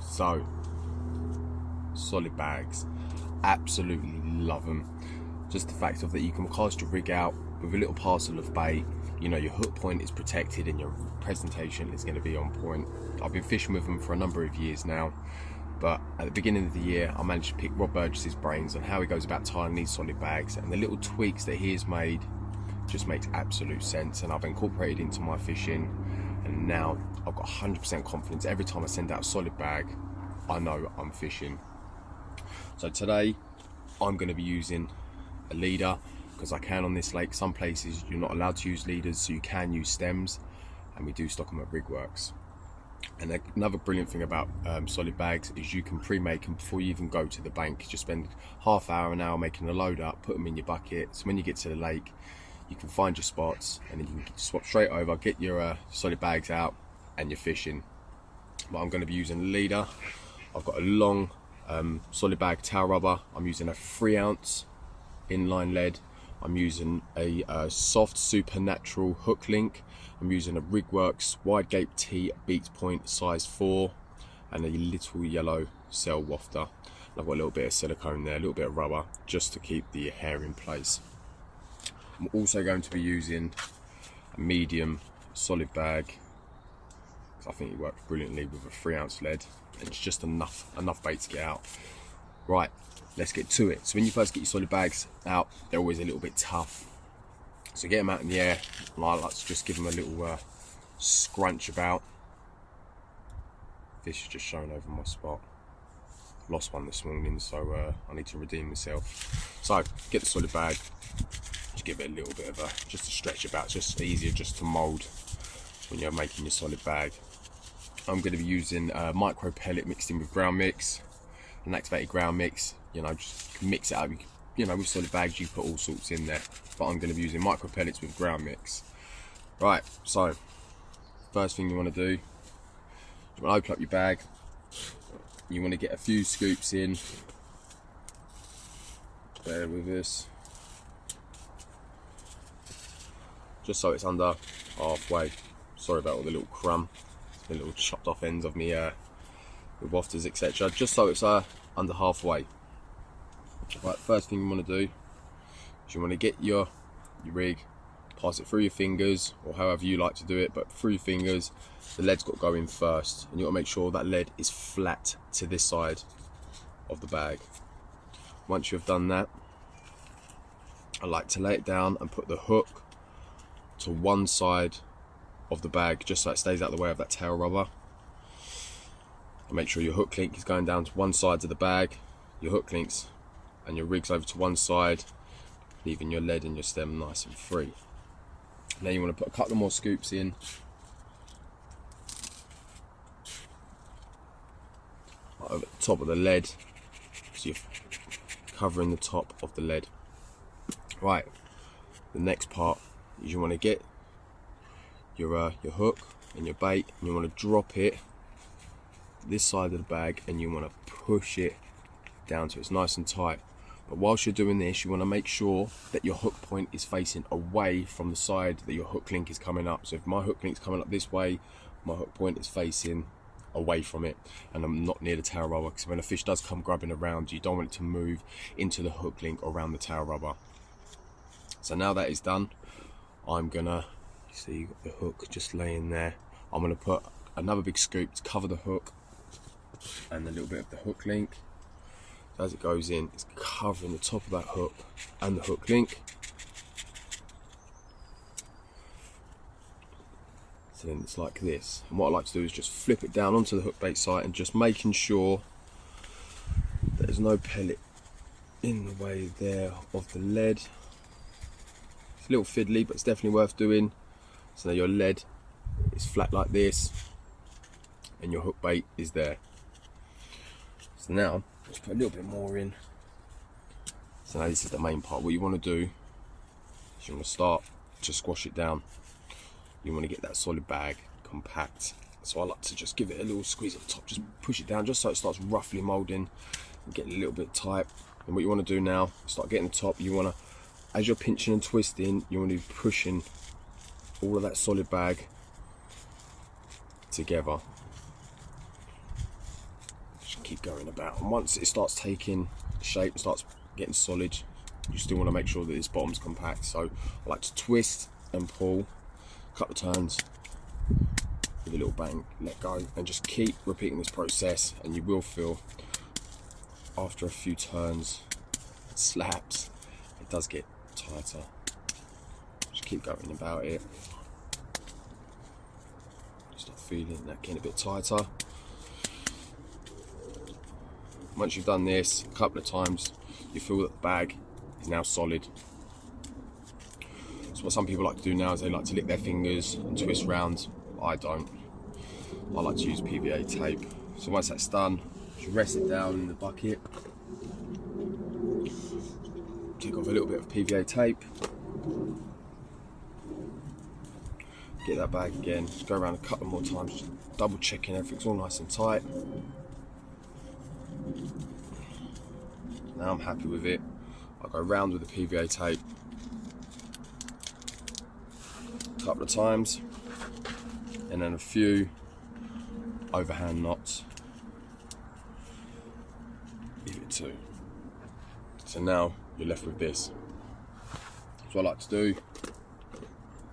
So, solid bags, absolutely love them. Just the fact of that you can cast your rig out with a little parcel of bait. You know, your hook point is protected and your presentation is going to be on point. I've been fishing with them for a number of years now, but at the beginning of the year I managed to pick Rob Burgess's brains on how he goes about tying these solid bags, and the little tweaks that he has made just makes absolute sense, and I've incorporated into my fishing, and now I've got 100% confidence. Every time I send out a solid bag, I know I'm fishing. So today I'm going to be using a leader because I can on this lake. Some places you're not allowed to use leaders, so you can use stems, and we do stock them at Rigworks. And another brilliant thing about solid bags is you can pre-make them before you even go to the bank. Just spend half hour, an hour making a load up, put them in your bucket, so when you get to the lake you can find your spots and then you can swap straight over, get your solid bags out, and you're fishing. But I'm going to be using a leader. I've got a long solid bag tail rubber. I'm using a 3 ounce inline lead. I'm using a soft supernatural hook link. I'm using a Rigworks wide gape T beat point size 4 and a little yellow cell wafter. And I've got a little bit of silicone there, a little bit of rubber, just to keep the hair in place. I'm also going to be using a medium solid bag because I think it works brilliantly with a 3 ounce lead, and it's just enough bait to get out. Right, let's get to it. So when you first get your solid bags out, they're always a little bit tough. So get them out in the air, and I like to just give them a little scrunch about. Fish is just showing over my spot. Lost one this morning, so I need to redeem myself. So get the solid bag, just give it a little bit of just a stretch about. It's just easier just to mould when you're making your solid bag. I'm going to be using micro pellet mixed in with ground mix, an activated ground mix. You know, just mix it up. You know, with solid bags you put all sorts in there, but I'm going to be using micro pellets with ground mix. Right, so first thing you want to do, you want to open up your bag. You want to get a few scoops in. Bear with us. Just so it's under halfway. Sorry about all the little crumb, the little chopped off ends of me with wafters, etc. Just so it's under halfway. Right, first thing you want to do is you want to get your rig, pass it through your fingers, or however you like to do it, but through your fingers. The lead's got to go in first, and you want to make sure that lead is flat to this side of the bag. Once you've done that, I like to lay it down and put the hook to one side of the bag, just so it stays out of the way of that tail rubber. And make sure your hook link is going down to one side of the bag, your hook links and your rig's over to one side, leaving your lead and your stem nice and free. Now you want to put a couple more scoops in. Right over the top of the lead, so you're covering the top of the lead. Right, the next part is you want to get your hook and your bait, and you want to drop it this side of the bag, and you want to push it down so it's nice and tight. But whilst you're doing this, you want to make sure that your hook point is facing away from the side that your hook link is coming up. So if my hook link's coming up this way, my hook point is facing away from it, and I'm not near the tail rubber, because when a fish does come grubbing around, you don't want it to move into the hook link or around the tail rubber. So now that is done, I'm gonna, you see you've got the hook just laying there. I'm gonna put another big scoop to cover the hook and a little bit of the hook link. So as it goes in, it's covering the top of that hook and the hook link. So then it's like this. And what I like to do is just flip it down onto the hook bait site, and just making sure that there's no pellet in the way there of the lead. It's a little fiddly, but it's definitely worth doing. So now your lead is flat like this, and your hook bait is there. So now let's put a little bit more in. So now this is the main part. What you want to do is you want to start to squash it down. You want to get that solid bag compact. So I like to just give it a little squeeze at the top, just push it down just so it starts roughly moulding and getting a little bit tight. And what you want to do now, start getting the top. You want to, as you're pinching and twisting, you want to be pushing all of that solid bag together. keep going about. And once it starts taking shape and starts getting solid, you still want to make sure that this bottom's compact. So I like to twist and pull a couple of turns, give a little bang, let go, and just keep repeating this process, and you will feel after a few turns, slaps, it does get tighter. Just keep going about it. Start feeling that getting a bit tighter. Once you've done this a couple of times, you feel that the bag is now solid. So what some people like to do now is they like to lick their fingers and twist round. I don't. I like to use PVA tape. So once that's done, just rest it down in the bucket. Take off a little bit of PVA tape. Get that bag again. Just go around a couple more times, just double checking everything's all nice and tight. Now I'm happy with it. I'll go round with the PVA tape a couple of times, and then a few overhand knots. Leave it two. So now you're left with this. So what I like to do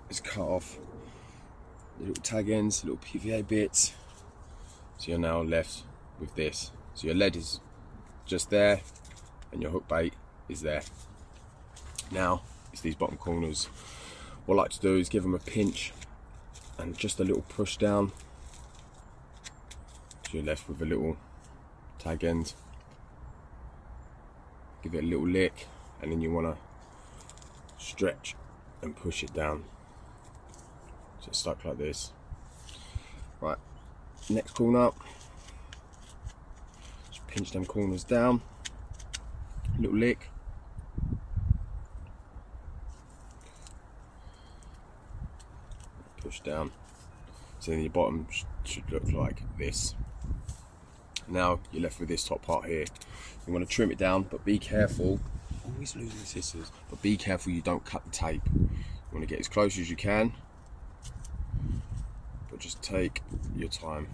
is cut off the little tag ends, little PVA bits. So you're now left with this. So your lead is just there, and your hook bait is there. Now it's these bottom corners. What I like to do is give them a pinch and just a little push down. So you're left with a little tag end. Give it a little lick, and then you want to stretch and push it down. So it's stuck like this. Right, next corner. Just pinch them corners down. Little lick. Push down. So then your bottom should look like this. Now you're left with this top part here. You want to trim it down, but be careful. Always losing the scissors, but be careful you don't cut the tape. You want to get as close as you can, but just take your time.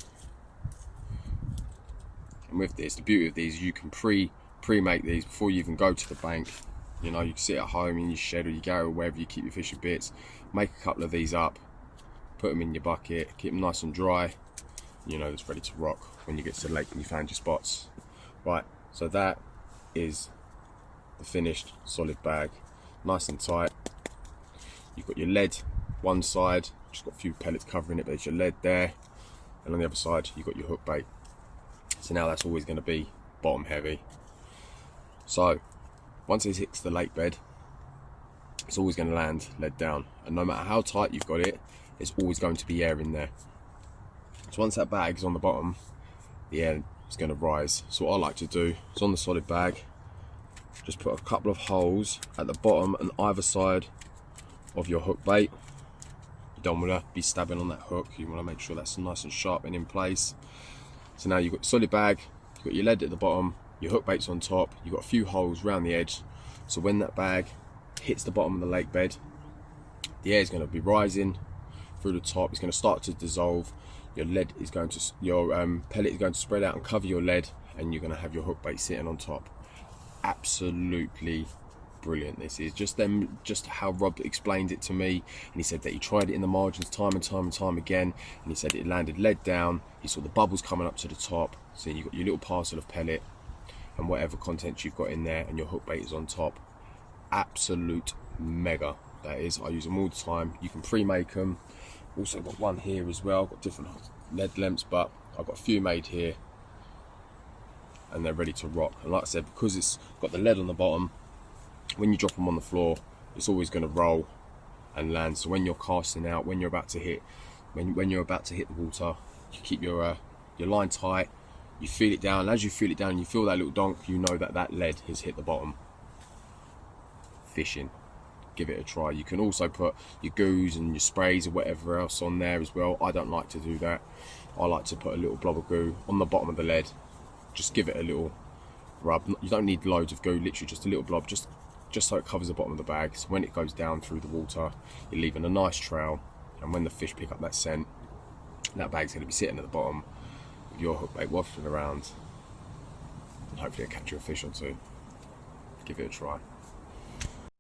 And with this, the beauty of these, you can pre-make these before you even go to the bank. You know, you can sit at home in your shed or your garage or wherever you keep your fishing bits. Make a couple of these up, put them in your bucket, keep them nice and dry. You know it's ready to rock when you get to the lake and you found your spots. Right, so that is the finished solid bag, nice and tight. You've got your lead one side, just got a few pellets covering it, but it's your lead there, and on the other side you've got your hook bait. So now that's always going to be bottom heavy. So once it hits the lake bed, it's always going to land lead down, and no matter how tight you've got it, there's always going to be air in there. So once that bag's on the bottom, the air is going to rise. So what I like to do is on the solid bag, just put a couple of holes at the bottom and either side of your hook bait. You don't want to be stabbing on that hook. You want to make sure that's nice and sharp and in place. So now you've got solid bag, you've got your lead at the bottom, your hook bait's on top, you've got a few holes around the edge. So when that bag hits the bottom of the lake bed, the air is going to be rising through the top. It's going to start to dissolve. Your lead is going to, your pellet is going to spread out and cover your lead, and you're going to have your hook bait sitting on top. Absolutely brilliant. This is just how Rob explained it to me, and he said that he tried it in the margins time and time again, and he said it landed lead down. He saw the bubbles coming up to the top, so you've got your little parcel of pellet and whatever content you've got in there, and your hook bait is on top. Absolute mega, that is. I use them all the time. You can pre-make them. Also got one here as well, got different lead lengths, but I've got a few made here and they're ready to rock. And like I said, because it's got the lead on the bottom, when you drop them on the floor, it's always going to roll and land. So when you're casting out, when you're about to hit, when you're about to hit the water, you keep your line tight, you feel it down, and as you feel it down and you feel that little donk, you know that that lead has hit the bottom. Fishing. Give it a try. You can also put your goos and your sprays or whatever else on there as well. I don't like to do that. I like to put a little blob of goo on the bottom of the lead. Just give it a little rub. You don't need loads of goo, literally just a little blob, just so it covers the bottom of the bag. So when it goes down through the water, you're leaving a nice trail, and when the fish pick up that scent, that bag's going to be sitting at the bottom with your hook bait wafting around. Hopefully I'll catch you a fish or two. Give it a try.